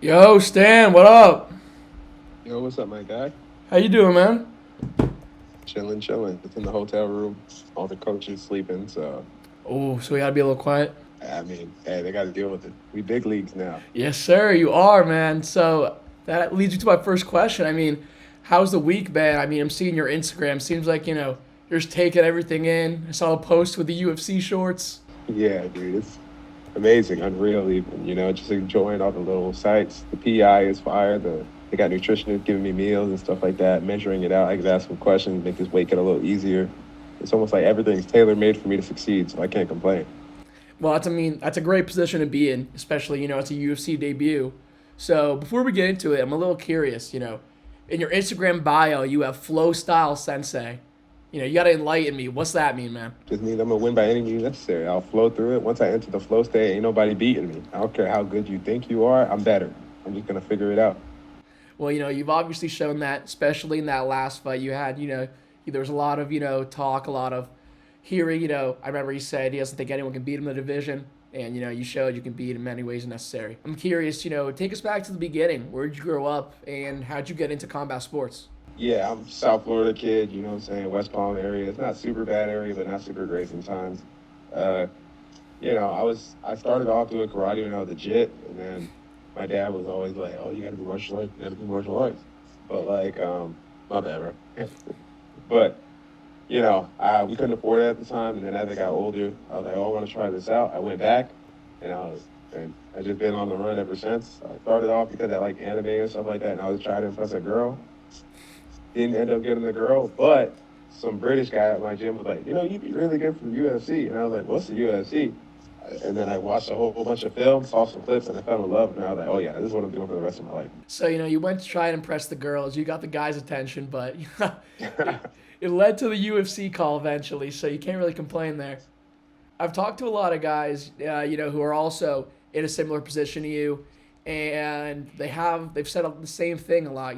Yo, Stan, what up? Yo, what's up, my guy? How you doing, man? Chilling, chilling. It's in the hotel room. All the coaches sleeping, so Oh, so we gotta be a little quiet. I mean, hey, they got to deal with it. We big leagues now. Yes, sir, you are, man. So that leads you to my first question. How's the week been? I'm seeing your Instagram. Seems like you're just taking everything in. I saw a post with the UFC shorts. Yeah, dude, it's amazing, unreal, even. Just enjoying all the little sights. The PI is fire. They got nutritionists giving me meals and stuff like that. Measuring it out. I can ask some questions, make this weight get a little easier. It's almost like everything's tailor made for me to succeed, so I can't complain. Well, that's a great position to be in, especially it's a UFC debut. So before we get into it, I'm a little curious. In your Instagram bio, you have Flow Style Sensei. You gotta enlighten me. What's that mean, man? Just means I'm gonna win by any means necessary. I'll flow through it. Once I enter the flow state, ain't nobody beating me. I don't care how good you think you are. I'm better. I'm just gonna figure it out. Well, you've obviously shown that, especially in that last fight you had. There was a lot of talk, a lot of hearing. I remember he said he doesn't think anyone can beat him in the division, and you showed you can beat him in many ways necessary. I'm curious. Take us back to the beginning. Where did you grow up, and how'd you get into combat sports? Yeah, I'm South Florida kid. You know what I'm saying? West Palm area. It's not super bad area, but not super great sometimes. Uh, I started off doing karate when I was a jit, and then my dad was always like, "Oh, you got to do martial arts. You got to do martial arts." But like, my bad, bro. But we couldn't afford it at the time. And then as I got older, I was like, "Oh, I want to try this out." I went back, and I just been on the run ever since. I started off because I like anime and stuff like that, and I was trying to impress a girl. Didn't end up getting the girl, but some British guy at my gym was like, you'd be really good for UFC. And I was like, what's the UFC? And then I watched a whole bunch of films, saw some clips, and I fell in love. And I was like, oh yeah, this is what I'm doing for the rest of my life. So you went to try and impress the girls. You got the guys' attention, but it, it led to the UFC call eventually. So you can't really complain there. I've talked to a lot of guys, who are also in a similar position to you, and they've said the same thing a lot.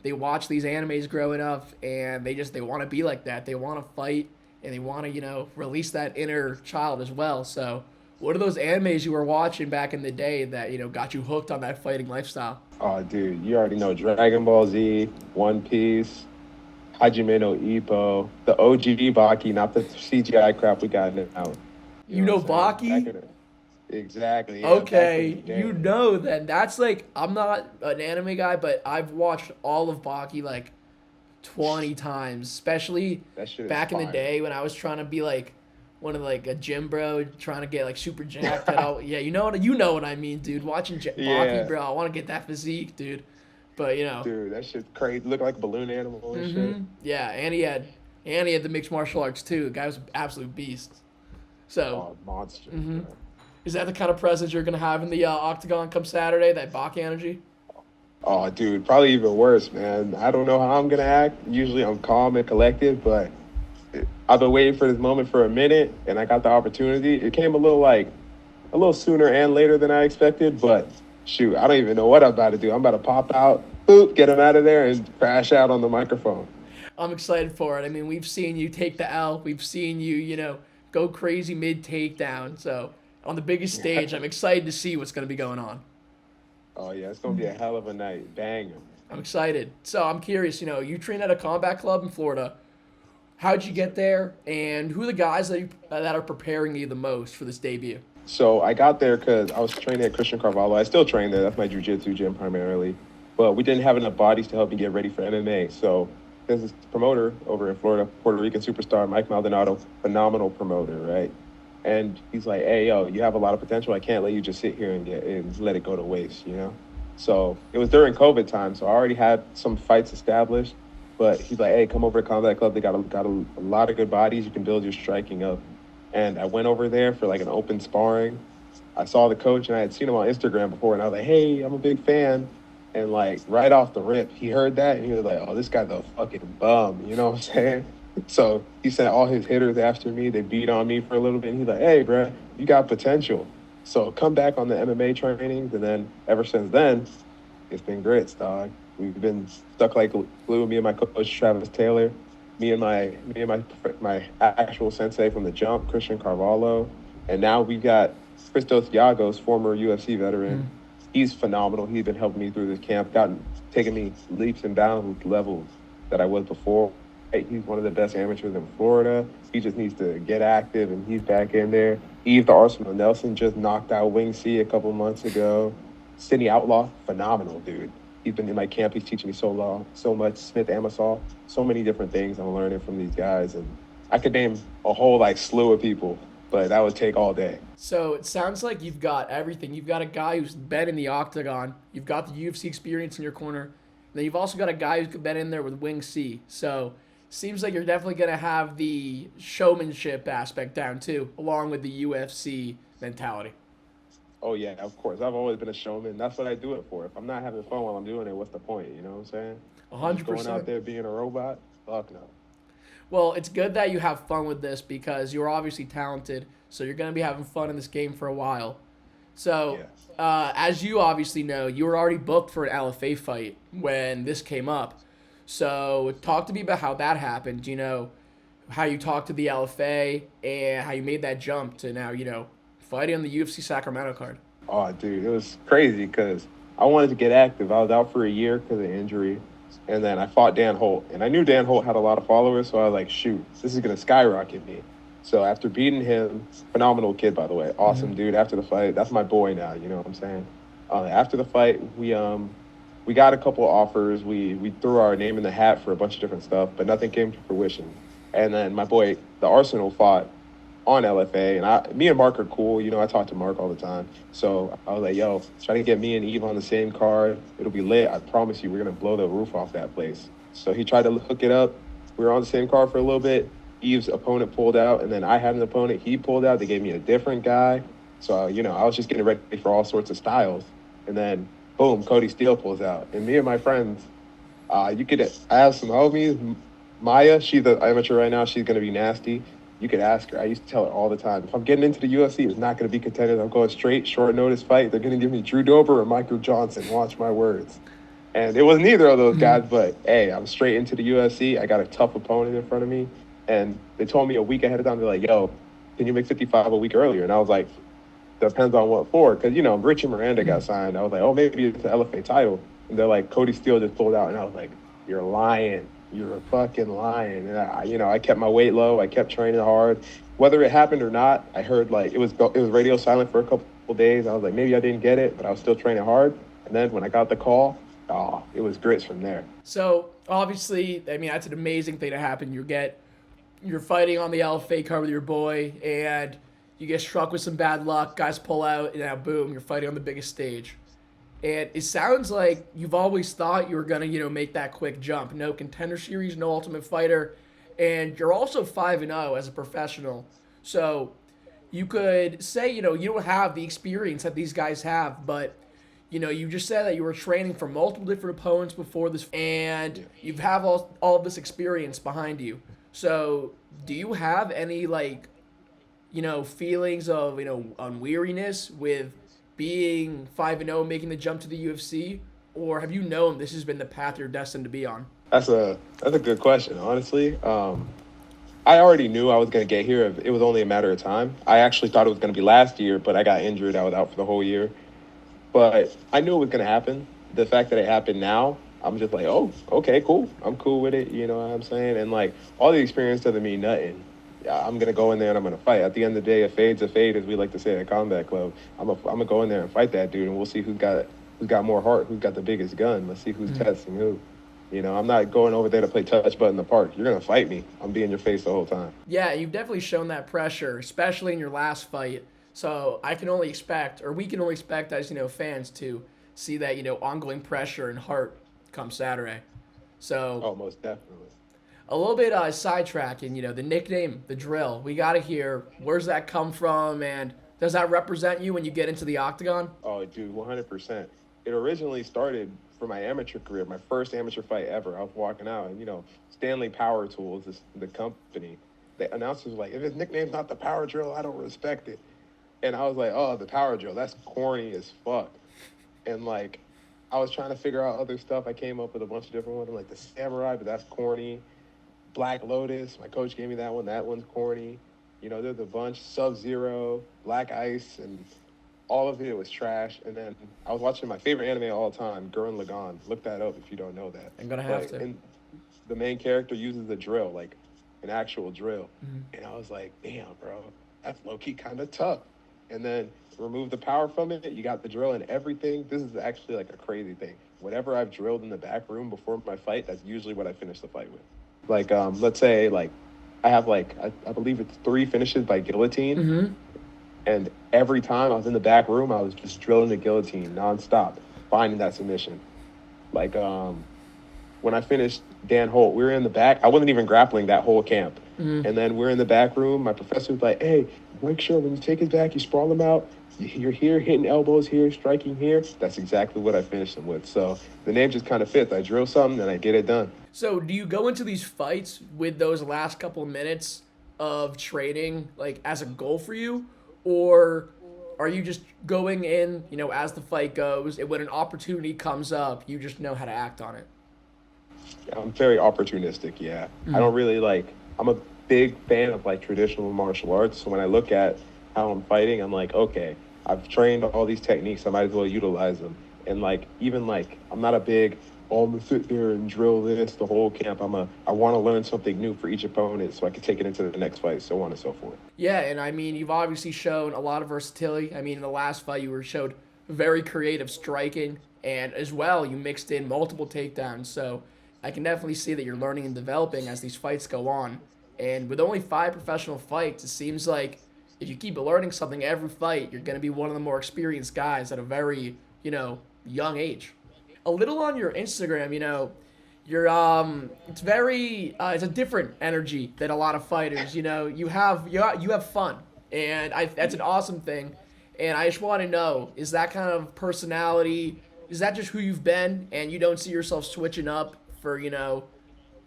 They watch these animes growing up, and they want to be like that. They want to fight, and they want to release that inner child as well. So, what are those animes you were watching back in the day that got you hooked on that fighting lifestyle? Oh, dude, you already know Dragon Ball Z, One Piece, Hajime no Ippo, the OG Baki, not the CGI crap we got now. You You know what I'm know saying? Back Baki? in the Exactly, yeah, back in the Okay, day. then. That's like I'm not an anime guy, but I've watched all of Baki like 20 times, especially That shit is back in the fire. day when I was trying to be like one of like a gym bro, trying to get like super jacked. At all. Yeah, you know what I mean, dude. Watching Baki, Yeah. bro, I want to get that physique, dude. But Dude, that shit's crazy. Look like a balloon animal and shit. yeah, and he had the mixed martial arts too. The guy was an absolute beast. So, Oh, monster, bro. is that the kind of presence you're gonna have in the Octagon come Saturday? That Baki energy? Oh, dude, probably even worse, man. I don't know how I'm gonna act. Usually I'm calm and collected, but I've been waiting for this moment for a minute, and I got the opportunity. It came a little sooner and later than I expected, but shoot, I don't even know what I'm about to do. I'm about to pop out, boop, get him out of there, and crash out on the microphone. I'm excited for it. We've seen you take the L. We've seen you, go crazy mid takedown. So on the biggest stage, I'm excited to see what's going to be going on. Oh yeah, it's gonna be a hell of a night. Banger. I'm excited. So I'm curious. You train at a combat club in Florida. How'd you get there, and who are the guys that are preparing you the most for this debut? So I got there because I was training at Christian Carvalho. I still train there. That's my jujitsu gym primarily. But we didn't have enough bodies to help me get ready for MMA. So there's this promoter over in Florida, Puerto Rican superstar, Mike Maldonado, phenomenal promoter, right? And he's like, hey, yo, you have a lot of potential. I can't let you just sit here and let it go to waste. So it was during COVID time. So I already had some fights established. But he's like, hey, come over to Combat Club. They got a lot of good bodies. You can build your striking up. And I went over there for like an open sparring. I saw the coach and I had seen him on Instagram before, and I was like, "Hey, I'm a big fan." And like right off the rip, he heard that and he was like, "Oh, this guy's a fucking bum," you know what I'm saying? So he sent all his hitters after me. They beat on me for a little bit. And he's like, "Hey, bro, you got potential. So come back on the MMA trainings." And then ever since then, it's been grits, dog. We've been stuck like glue. Me and my coach Travis Taylor, me and my actual sensei from the jump, Christian Carvalho, and now we got Christos Yagos, former UFC veteran. He's phenomenal. He's been helping me through this camp, taking me leaps and bounds with levels that I was before. Hey, he's one of the best amateurs in Florida. He just needs to get active, and he's back in there. Eve the Arsenal Nelson just knocked out Wing C a couple months ago. Sydney Outlaw, phenomenal dude. He's been in my camp. He's teaching me so much. Smith Amasol, so many different things I'm learning from these guys, and I could name a whole like slew of people, but that would take all day. So it sounds like you've got everything. You've got a guy who's been in the Octagon. You've got the UFC experience in your corner. And then you've also got a guy who's been in there with Wing C. So seems like you're definitely going to have the showmanship aspect down too, along with the UFC mentality. Oh yeah, of course. I've always been a showman. That's what I do it for. If I'm not having fun while I'm doing it, what's the point? You know what I'm saying? Just going out 100%. there being a robot? Fuck no. Well, it's good that you have fun with this because you're obviously talented. So you're going to be having fun in this game for a while. So, Yeah. as you obviously know, you were already booked for an LFA fight when this came up. So, talk to me about how that happened. You know, how you talked to the LFA and how you made that jump to now, fighting on the UFC Sacramento card. Oh, dude, it was crazy because I wanted to get active. I was out for a year because of injury, and then I fought Dan Holt, and I knew Dan Holt had a lot of followers, so I was like, shoot, this is gonna skyrocket me. So after beating him, phenomenal kid by the way, awesome dude. After the fight, that's my boy now. You know what I'm saying? After the fight, we got a couple of offers. We threw our name in the hat for a bunch of different stuff, but nothing came to fruition. And then my boy, the Arsenal, fought on LFA, and me and Mark are cool. You know, I talk to Mark all the time. So I was like, yo, try to get me and Eve on the same card. It'll be lit. I promise you, we're gonna blow the roof off that place. So he tried to hook it up. We were on the same card for a little bit. Eve's opponent pulled out, and then I had an opponent. He pulled out. They gave me a different guy. So I was just getting ready for all sorts of styles, and then boom, Cody Steele pulls out, and me and my friends. I have some homies. Maya, she's an amateur right now. She's gonna be nasty. You could ask her. I used to tell her all the time, if I'm getting into the UFC, it's not going to be contenders. I'm going straight, short notice fight. They're going to give me Drew Dober or Michael Johnson. Watch my words. And it was neither of those guys, but hey, I'm straight into the UFC. I got a tough opponent in front of me. And they told me a week ahead of time, they're like, yo, can you make 55 a week earlier? And I was like, depends on what for. Because, Richie Miranda got signed. I was like, oh, maybe it's the LFA title. And they're like, Cody Steele just pulled out. And I was like, you're lying. You're a fucking lying. And I kept my weight low. I kept training hard. Whether it happened or not, I heard like it was radio silent for a couple days. I was like, maybe I didn't get it, but I was still training hard. And then when I got the call, it was grits from there. So obviously, I mean, that's an amazing thing to happen. You're fighting on the LFA card with your boy, and you get struck with some bad luck. Guys pull out, and now boom, you're fighting on the biggest stage. And it sounds like you've always thought you were gonna, make that quick jump. No Contender Series, no Ultimate Fighter, and you're also 5-0 as a professional. So you could say, you don't have the experience that these guys have, but you just said that you were training for multiple different opponents before this, and you have all of this experience behind you. So do you have any feelings of unweariness with being 5-0, making the jump to the UFC, or have you known this has been the path you're destined to be on? That's a good question, honestly. I already knew I was going to get here. It was only a matter of time. I actually thought it was going to be last year, but I got injured. I was out for the whole year. But I knew it was going to happen. The fact that it happened now, I'm just like, oh, okay, cool. I'm cool with it. You know what I'm saying? And like all the experience doesn't mean nothing. Yeah, I'm gonna go in there and I'm gonna fight. At the end of the day, a fade's a fade, as we like to say at Combat Club. I'm gonna go in there and fight that dude, and we'll see who's got more heart, who's got the biggest gun. Let's see who's testing who. I'm not going over there to play touch butt in the park. You're gonna fight me. I'm be in your face the whole time. Yeah, you've definitely shown that pressure, especially in your last fight. So I can only expect, or we can only expect as fans to see that ongoing pressure and heart come Saturday. So Oh, most definitely. a little bit sidetracking, the nickname, the drill. We got to hear where's that come from, and does that represent you when you get into the Octagon? Oh, dude, 100%. It originally started for my amateur career, my first amateur fight ever. I was walking out, and Stanley Power Tools is the company. The announcers were like, if his nickname's not the Power Drill, I don't respect it. And I was like, oh, the Power Drill, that's corny as fuck. And like, I was trying to figure out other stuff. I came up with a bunch of different ones, like the Samurai, but that's corny. Black Lotus, my coach gave me that one. That one's corny. There's a bunch. Sub-Zero, Black Ice, and all of it was trash. And then I was watching my favorite anime of all time, Gurren Lagann. Look that up if you don't know that. I'm gonna have to. And the main character uses a drill, like an actual drill. Mm-hmm. And I was like, damn, bro, that's low-key kind of tough. And then remove the power from it, you got the drill and everything. This is actually like a crazy thing. Whatever I've drilled in the back room before my fight, that's usually what I finish the fight with. Like, let's say, like, I have, like, I believe it's 3 finishes by guillotine. Mm-hmm. And every time I was in the back room, I was just drilling the guillotine nonstop, finding that submission. Like, when I finished Dan Holt, we were in the back. I wasn't even grappling that whole camp. Mm-hmm. And then we're in the back room. My professor was like, hey, make sure when you take his back, you sprawl him out. You're here, hitting elbows here, striking here. That's exactly what I finished him with. So the name just kind of fits. I drill something and I get it done. So do you go into these fights with those last couple of minutes of training, like, as a goal for you? Or are you just going in, you know, as the fight goes, and when an opportunity comes up, you just know how to act on it? I'm very opportunistic, yeah. Mm-hmm. I don't really I'm a big fan of like traditional martial arts. So when I look at how I'm fighting, I'm like, okay, I've trained all these techniques, I might as well utilize them. And like, even like, I'm not a big, oh, I'm gonna sit there and drill this the whole camp. I want to learn something new for each opponent so I can take it into the next fight, so on and so forth. Yeah, and I mean, you've obviously shown a lot of versatility. I mean, in the last fight, you showed very creative striking, and as well, you mixed in multiple takedowns. So I can definitely see that you're learning and developing as these fights go on. And with only 5 professional fights, it seems like if you keep learning something every fight, you're going to be one of the more experienced guys at a very, you know, young age. A little on your Instagram, you know, you're it's very it's a different energy than a lot of fighters. You know, you have fun, and that's an awesome thing. And I just want to know, is that kind of personality, is that just who you've been, and you don't see yourself switching up for, you know,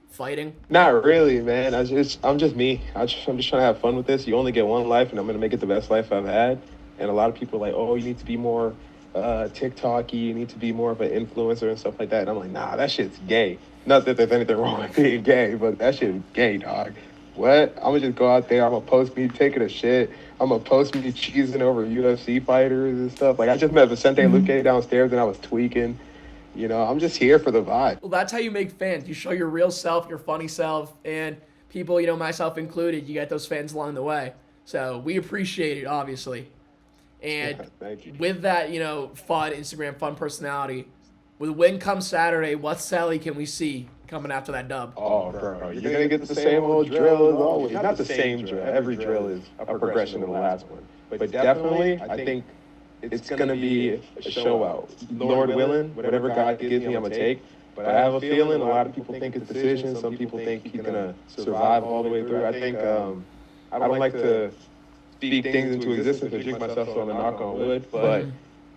fighting? Not really, man. I'm just me. I'm just trying to have fun with this. You only get one life, and I'm gonna make it the best life I've had. And a lot of people are like, oh, you need to be more TikTok-y, you need to be more of an influencer and stuff like that. And I'm like, nah, that shit's gay. Not that there's anything wrong with being gay, but that shit is gay, dog. What? I'm gonna just go out there, I'm gonna post me taking a shit, I'm gonna post me cheesing over UFC fighters and stuff. Like, I just met Vicente Luque downstairs and I was tweaking. You know, I'm just here for the vibe. Well, that's how you make fans. You show your real self, your funny self, and people, you know, myself included, you get those fans along the way. So we appreciate it, obviously. And Thank you. with that, you know, fun Instagram, fun personality, with the win come Saturday, what Sally can we see coming after that dub? Oh, bro, you're going to get the same old drill as always. Not the same drill. Every drill is a progression of the last one. But definitely, I think it's going to be a show out. Lord willing, whatever God gives me, I'm going to take. But I have a feeling a lot of people think it's decision. Some people think he's going to survive all the way through. I think I don't like to speak things into existence and jinx myself on a knock on wood, but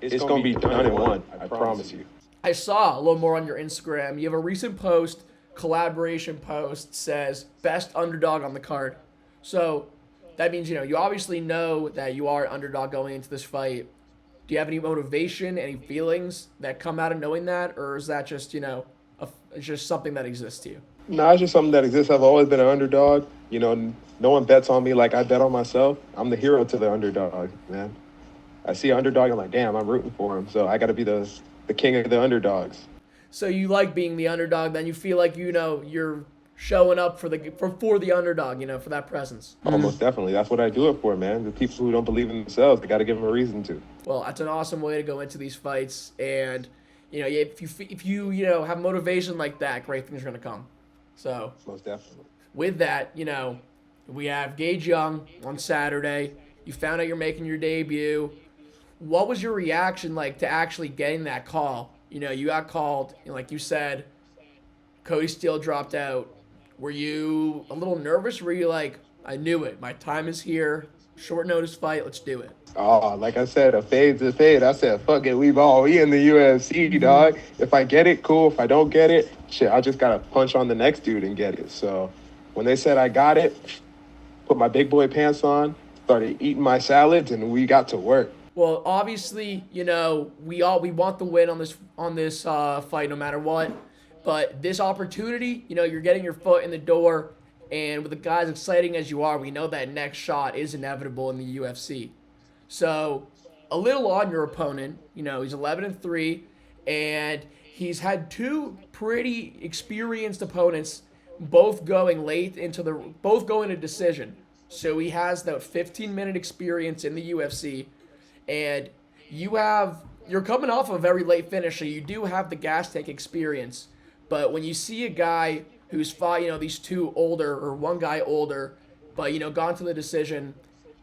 it's going to be done in one. I promise you. I saw a little more on your Instagram. You have a recent post, collaboration post, says best underdog on the card. So that means, you know, you obviously know that you are an underdog going into this fight. Do you have any motivation, any feelings that come out of knowing that? Or is that just, you know, it's just something that exists to you? No, it's just something that exists. I've always been an underdog. You know, no one bets on me like I bet on myself. I'm the hero to the underdog, man. I see an underdog, I'm like, damn, I'm rooting for him. So I got to be the king of the underdogs. So you like being the underdog, then you feel like, you know, you're showing up for the underdog, you know, for that presence. Almost definitely. That's what I do it for, man. The people who don't believe in themselves, they got to give them a reason to. Well, that's an awesome way to go into these fights. And, you know, if you know, have motivation like that, great things are going to come. So Most definitely. with that, you know, we have Gage Young on Saturday. You found out you're making your debut. What was your reaction like to actually getting that call? You know, you got called, and like you said, Cody Steele dropped out. Were you a little nervous? Were you like, I knew it. My time is here. Short notice fight. Let's do it. Oh, like I said, a fade's a fade. I said, fuck it. We in the UFC, dog. If I get it, cool. If I don't get it, shit, I just got to punch on the next dude and get it. So when they said I got it, put my big boy pants on, started eating my salads, and we got to work. Well, obviously, you know, we want the win on this fight no matter what. But this opportunity, you know, you're getting your foot in the door, and with the guys exciting as you are, we know that next shot is inevitable in the UFC. So a little on your opponent. You know, he's 11-3, and he's had two pretty experienced opponents, both going to decision. So he has that 15-minute experience in the UFC, and you're coming off a very late finish, so you do have the gas tank experience. But when you see a guy who's fought, these two older or one guy older, but gone to the decision,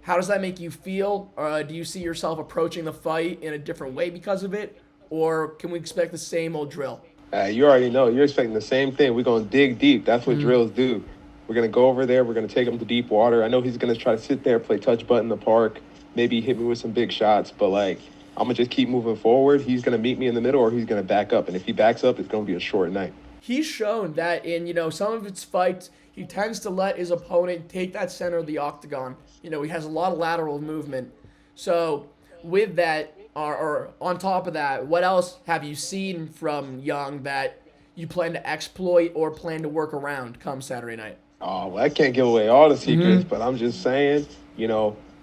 how does that make you feel? Do you see yourself approaching the fight in a different way because of it, or can we expect the same old drill? You already know. You're expecting the same thing. We're going to dig deep. That's what drills do. We're going to go over there. We're going to take him to deep water. I know he's going to try to sit there, play touch butt in the park, maybe hit me with some big shots. But, I'm going to just keep moving forward. He's going to meet me in the middle, or he's going to back up. And if he backs up, it's going to be a short night. He's shown that in, some of his fights, he tends to let his opponent take that center of the octagon. He has a lot of lateral movement. So with that, or on top of that, what else have you seen from Young that you plan to exploit or plan to work around come Saturday night? Oh, well, I can't give away all the secrets, but I'm just saying,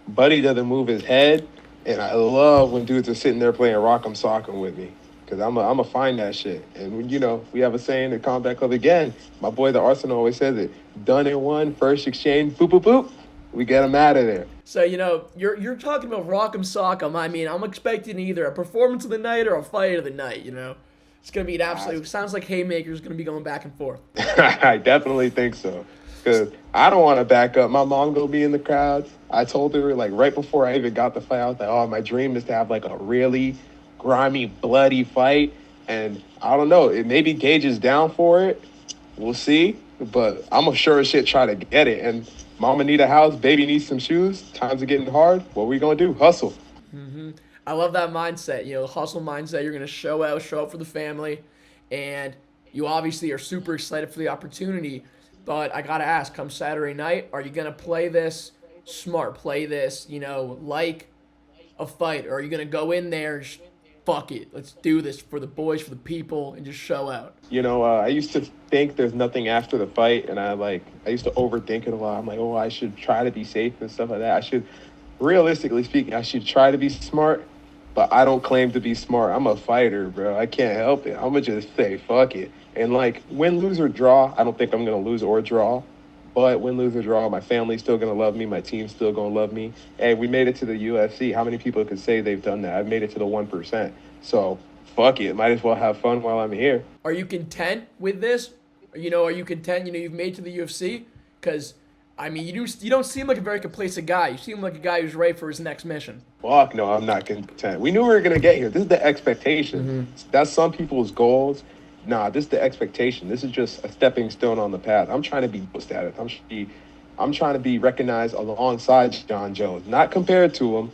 Buddy doesn't move his head, and I love when dudes are sitting there playing Rock'em Sock'em with me, because I'm a find that shit. And, we have a saying at Combat Club again. My boy, the Arsenal, always says it. Done in one, first exchange, boop, boop, boop. We get him out of there. So, you're talking about Rock'em Sock'em. I mean, I'm expecting either a performance of the night or a fight of the night, It's going to be an absolute, sounds like haymakers going to be going back and forth. I definitely think so. Because I don't want to back up. My mom going to be in the crowd. I told her, right before I even got the fight, I was like, oh, my dream is to have, a really grimy, bloody fight. And I don't know. Maybe Gage is down for it. We'll see. But I'm a sure as shit try to get it. And mama need a house, baby needs some shoes. Times are getting hard. What we going to do? Hustle. I love that mindset, hustle mindset. You're going to show out for the family. And you obviously are super excited for the opportunity. But I got to ask, come Saturday night, are you going to play this smart? Play this, like a fight? Or are you going to go in there and fuck it, let's do this for the boys, for the people, and just show out? I used to think there's nothing after the fight, and I used to overthink it a lot. I'm like, I should try to be safe and stuff like that. Realistically speaking, I should try to be smart, but I don't claim to be smart. I'm a fighter, bro. I can't help it. I'm going to just say, fuck it. And, win, lose, or draw, I don't think I'm going to lose or draw. But win, lose, or draw, my family's still going to love me. My team's still going to love me. Hey, we made it to the UFC. How many people could say they've done that? I've made it to the 1%. So, fuck it. Might as well have fun while I'm here. Are you content with this? Are you content, you've made it to the UFC? Because, you don't seem like a very complacent guy. You seem like a guy who's ready for his next mission. Fuck no, I'm not content. We knew we were going to get here. This is the expectation. That's some people's goals. Nah, this is the expectation. This is just a stepping stone on the path. I'm trying to be status. I'm trying to be recognized alongside John Jones, not compared to him,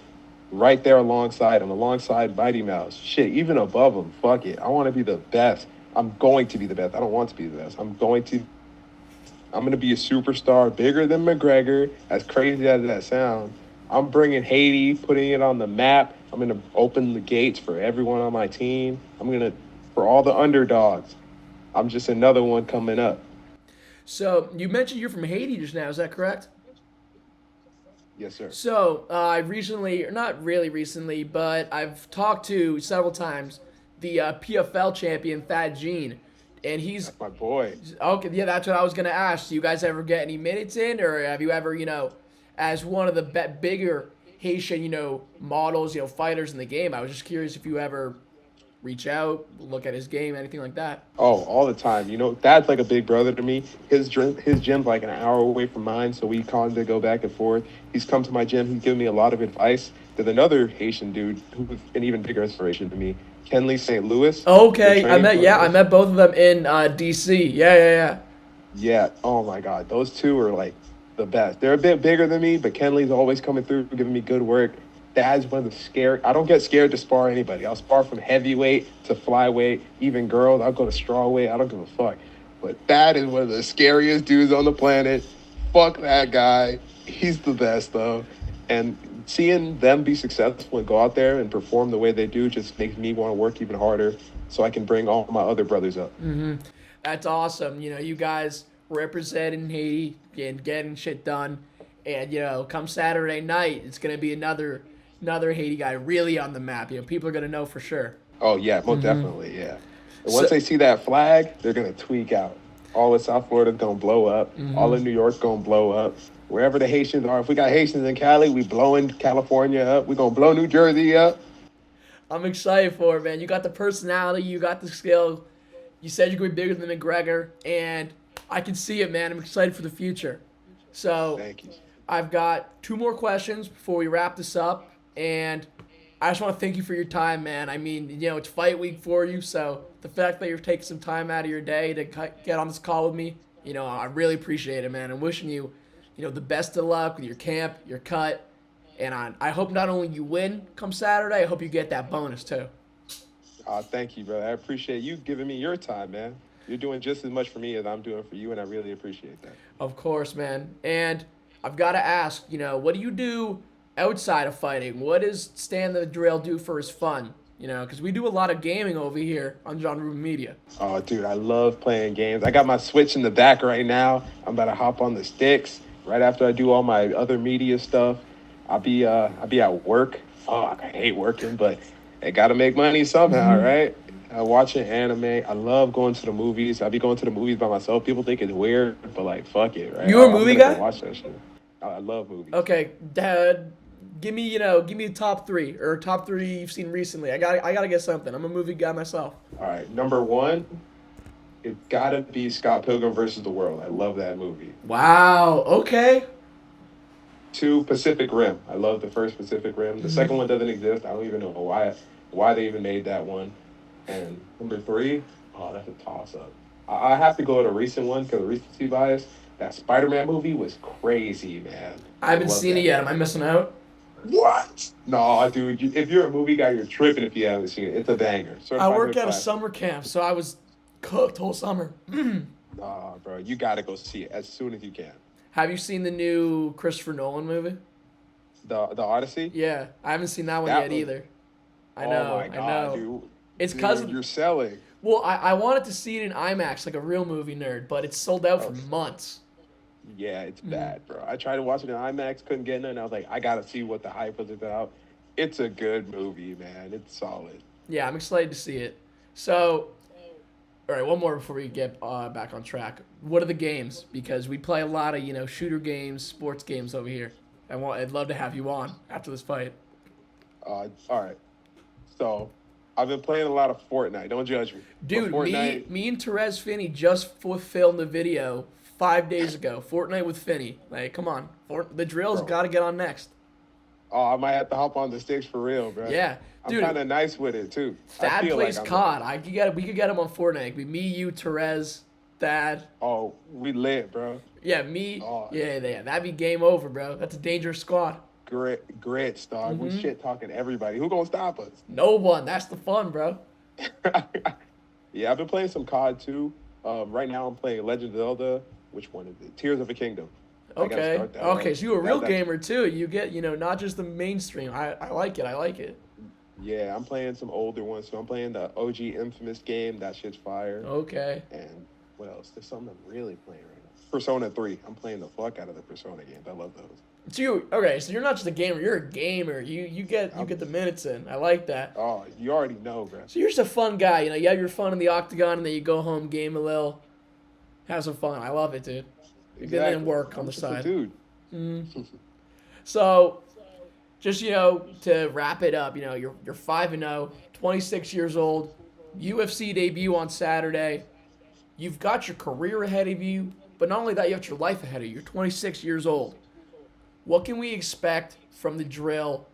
right there alongside him, alongside Mighty Mouse. Shit, even above him. Fuck it. I want to be the best. I'm going to be the best. I don't want to be the best. I'm going to be a superstar, bigger than McGregor, as crazy as that sounds. I'm bringing Haiti, putting it on the map. I'm going to open the gates for everyone on my team. For all the underdogs. I'm just another one coming up. So, you mentioned you're from Haiti just now, is that correct? Yes, sir. So, I've recently, or not really recently, but I've talked to several times the PFL champion, Thad Jean. And he's... That's my boy. Okay, yeah, that's what I was going to ask. Do you guys ever get any minutes in? Or have you ever, as one of the bigger Haitian, models, fighters in the game, I was just curious if you ever reach out, look at his game, anything like that? Oh, all the time. Thad's like a big brother to me. His gym's like an hour away from mine, so we kind of go back and forth. He's come to my gym. He's given me a lot of advice. There's another Haitian dude who's an even bigger inspiration to me, Kenley St. Louis. Okay, I met both of them in D.C. Yeah. Yeah, oh my God. Those two are the best. They're a bit bigger than me, but Kenley's always coming through, giving me good work. Dad's one of the scary. I don't get scared to spar anybody. I'll spar from heavyweight to flyweight, even girls. I'll go to strawweight. I don't give a fuck. But Dad is one of the scariest dudes on the planet. Fuck that guy. He's the best, though. And seeing them be successful and go out there and perform the way they do just makes me want to work even harder so I can bring all my other brothers up. That's awesome. You guys representing Haiti and getting shit done. And, come Saturday night, it's going to be another another Haiti guy really on the map. People are gonna know for sure. Oh yeah, most definitely, yeah. And So, once they see that flag, they're gonna tweak out. All of South Florida's gonna blow up. All of New York's gonna blow up. Wherever the Haitians are, if we got Haitians in Cali, we blowing California up. We gonna blow New Jersey up. I'm excited for it, man. You got the personality, you got the skill. You said you're going to be bigger than McGregor, and I can see it, man. I'm excited for the future. So, Thank you. I've got 2 more questions before we wrap this up, and I just want to thank you for your time, man. I mean, it's fight week for you, so the fact that you're taking some time out of your day to get on this call with me, I really appreciate it, man. I'm wishing you, the best of luck with your camp, your cut, and I hope not only you win come Saturday, I hope you get that bonus too. Thank you, brother. I appreciate you giving me your time, man. You're doing just as much for me as I'm doing for you, and I really appreciate that. Of course, man. And I've got to ask, what do you do outside of fighting? What does Stan the Drill do for his fun? Because we do a lot of gaming over here on John Rubin Media. Oh, dude, I love playing games. I got my Switch in the back right now. I'm about to hop on the sticks right after I do all my other media stuff. I'll be at work. Oh, I hate working, but I got to make money somehow, right? Watching anime. I love going to the movies. I'll be going to the movies by myself. People think it's weird, but like, fuck it, right? You a movie guy? Go watch that shit. I love movies. Okay, Dad, give me a top 3 or top 3 you've seen recently. I gotta get something. I'm a movie guy myself. All right, number 1, it's gotta be Scott Pilgrim versus the World. I love that movie. Wow. Okay. 2, Pacific Rim. I love the first Pacific Rim. The second one doesn't exist. I don't even know why they even made that one. And number 3, oh, that's a toss-up. I have to go with a recent one because of recency bias. That Spider-Man movie was crazy, man. I haven't seen it yet. Am I missing out? What? No, dude. If you're a movie guy, you're tripping if you haven't seen it. It's a banger. I work at a summer camp, so I was cooked whole summer. Nah, bro. You got to go see it as soon as you can. Have you seen the new Christopher Nolan movie? The Odyssey? Yeah, I haven't seen that one yet either. I know. Oh my God, dude. It's because you're selling. Well, I wanted to see it in IMAX like a real movie nerd, but it's sold out for months. Yeah, it's bad, bro. I tried to watch it in IMAX, couldn't get in it, and I was like, I gotta see what the hype was about. It's a good movie, man. It's solid. Yeah, I'm excited to see it. So, all right, one more before we get back on track. What are the games? Because we play a lot of shooter games, sports games over here. I'd love to have you on after this fight. All right. So, I've been playing a lot of Fortnite. Don't judge me. Dude, Fortnite, me and Therese Finney just filmed a video 5 days ago. Fortnite with Finney. Like, come on. The Drill's got to get on next. Oh, I might have to hop on the sticks for real, bro. Yeah. Dude, I'm kind of nice with it, too. Thad plays COD. We could get him on Fortnite. Me, you, Therese, Thad. Oh, we lit, bro. Yeah, me. Oh. Yeah. That'd be game over, bro. That's a dangerous squad. Grits, dog. We shit talking everybody. Who gonna stop us? No one. That's the fun, bro. Yeah, I've been playing some COD too. Right now I'm playing Legend of Zelda. Which one is it? Tears of a Kingdom. Okay. Okay, so you're a real gamer too. You get, not just the mainstream. I like it. Yeah, I'm playing some older ones. So I'm playing the OG Infamous game. That shit's fire. Okay. And what else? There's something I'm really playing right now. Persona 3. I'm playing the fuck out of the Persona games. I love those. So you're not just a gamer. You're a gamer. You get the minutes in. I like that. Oh, you already know, bro. So you're just a fun guy. You have your fun in the Octagon, and then you go home, game a little, have some fun. I love it, dude. You're getting in work on the side. Dude. So, just to wrap it up, you're 5-0, 26 years old, UFC debut on Saturday. You've got your career ahead of you, but not only that, you have your life ahead of you. You're 26 years old. What can we expect from the Drill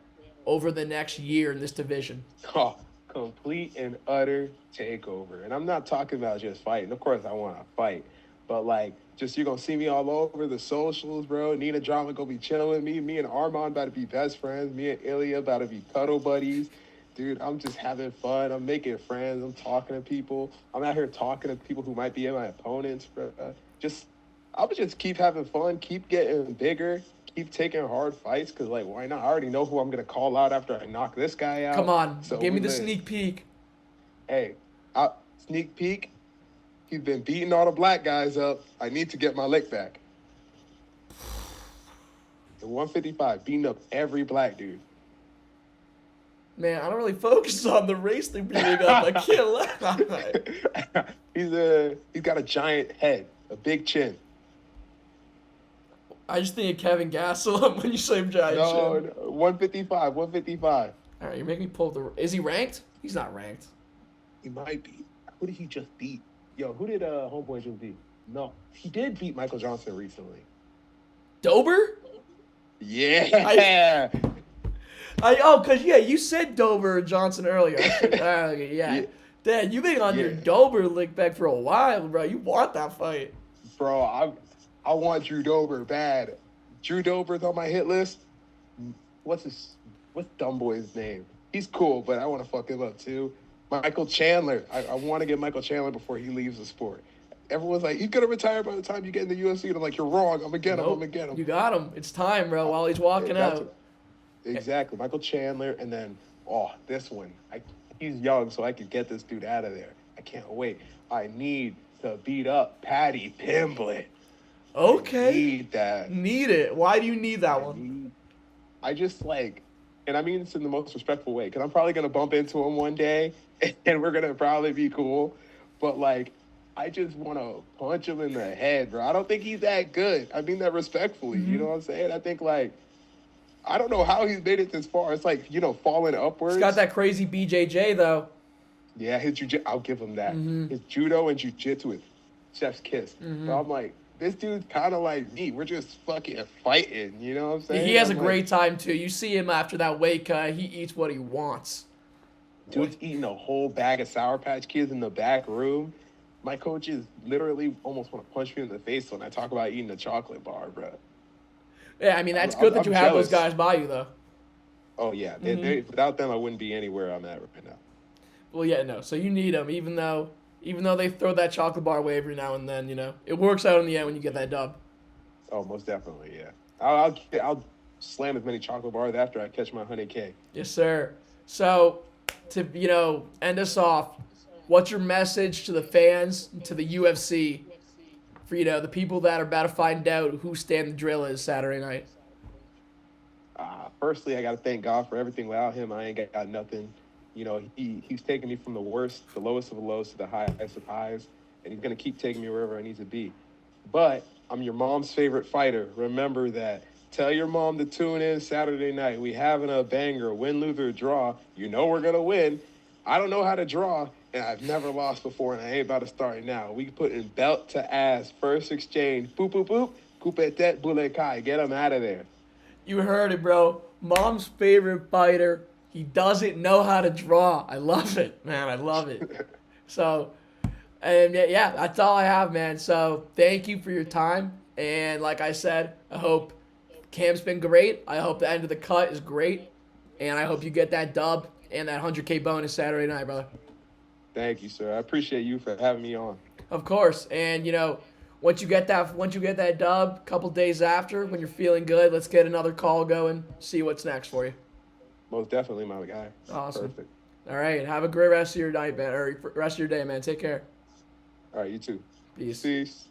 over the next year in this division? Oh, complete and utter takeover. And I'm not talking about just fighting. Of course, I want to fight. But, you're going to see me all over the socials, bro. Nina Drama going to be chilling with me. Me and Armand about to be best friends. Me and Ilya about to be cuddle buddies. Dude, I'm just having fun. I'm making friends. I'm talking to people. I'm out here talking to people who might be my opponents, bro. I'll just keep having fun, keep getting bigger, keep taking hard fights, because, why not? I already know who I'm going to call out after I knock this guy out. Come on, give me the sneak peek. Hey, sneak peek. He's been beating all the black guys up. I need to get my lick back. The 155, beating up every black dude. Man, I don't really focus on the race thing being up. I can't lie. He's got a giant head, a big chin. I just think of Kevin Gastelum when you say giant No, chin. no, 155, 155. All right, you're making me pull the. Is he ranked? He's not ranked. He might be. Who did he just beat? Yo, who did Homeboy just beat? No, he did beat Michael Johnson recently. Dober? Yeah. Cause you said Dober Johnson earlier. Okay, yeah. Dad, you've been on your Dober lick back for a while, bro. You want that fight. Bro, I want Drew Dober bad. Drew Dober's on my hit list. What's dumb boy's name? He's cool, but I want to fuck him up too. Michael Chandler. I want to get Michael Chandler before he leaves the sport. Everyone's like, he's gonna retire by the time you get in the UFC. And I'm like, you're wrong. I'm gonna get him. I'm gonna get him. You got him. It's time, bro. While he's walking out. Exactly. Michael Chandler, and then this one. He's young, so I can get this dude out of there. I can't wait. I need to beat up Patty Pimblett. Okay. I need that. Need it. Why do you need that one? I just and I mean this in the most respectful way, because I'm probably gonna bump into him one day, and we're gonna probably be cool. But I just want to punch him in the head, bro. I don't think he's that good. I mean that respectfully. Mm-hmm. You know what I'm saying? I think I don't know how he's made it this far. It's falling upwards. He's got that crazy BJJ though. Yeah, his jiu-jitsu, I'll give him that. Mm-hmm. His judo and jiu-jitsu is chef's kiss. Mm-hmm. So I'm like, this dude's kind of like me. We're just fucking fighting. You know what I'm saying? He has a great time too. You see him after that weight cut. He eats what he wants. Dude's eating a whole bag of Sour Patch Kids in the back room. My coaches literally almost want to punch me in the face when I talk about eating a chocolate bar, bro. Yeah, I mean, that's good that you have those guys by you, though. Oh, yeah. Mm-hmm. Without them, I wouldn't be anywhere I'm at right now. Well, yeah, no. So you need them, even though they throw that chocolate bar away every now and then, it works out in the end when you get that dub. Oh, most definitely, yeah. I'll slam as many chocolate bars after I catch my 100K. Yes, sir. So, to, end us off, what's your message to the fans, to the UFC, for, the people that are about to find out who Stan the Drill is Saturday night? Firstly, I got to thank God for everything. Without him, I ain't got nothing. He's taken me from the lowest of the lows to the highest of highs, and he's going to keep taking me wherever I need to be. But I'm your mom's favorite fighter. Remember that. Tell your mom to tune in Saturday night. We having a banger, win, lose, or draw. You know we're going to win. I don't know how to draw, and I've never lost before, and I ain't about to start now. We putting belt to ass, first exchange, boop, boop, boop, coupe-tete, boule kai. Get him out of there. You heard it, bro. Mom's favorite fighter. He doesn't know how to draw. I love it, man. I love it. So, and yeah, that's all I have, man. So, thank you for your time. And like I said, I hope camp's been great. I hope the end of the cut is great. And I hope you get that dub and that 100K bonus Saturday night, brother. Thank you, sir. I appreciate you for having me on. Of course. And, once you get that dub, a couple days after, when you're feeling good, let's get another call going, see what's next for you. Most definitely, my guy. Awesome. Perfect. All right. Have a great rest of your night, man, or rest of your day, man. Take care. All right, you too. Peace. Peace.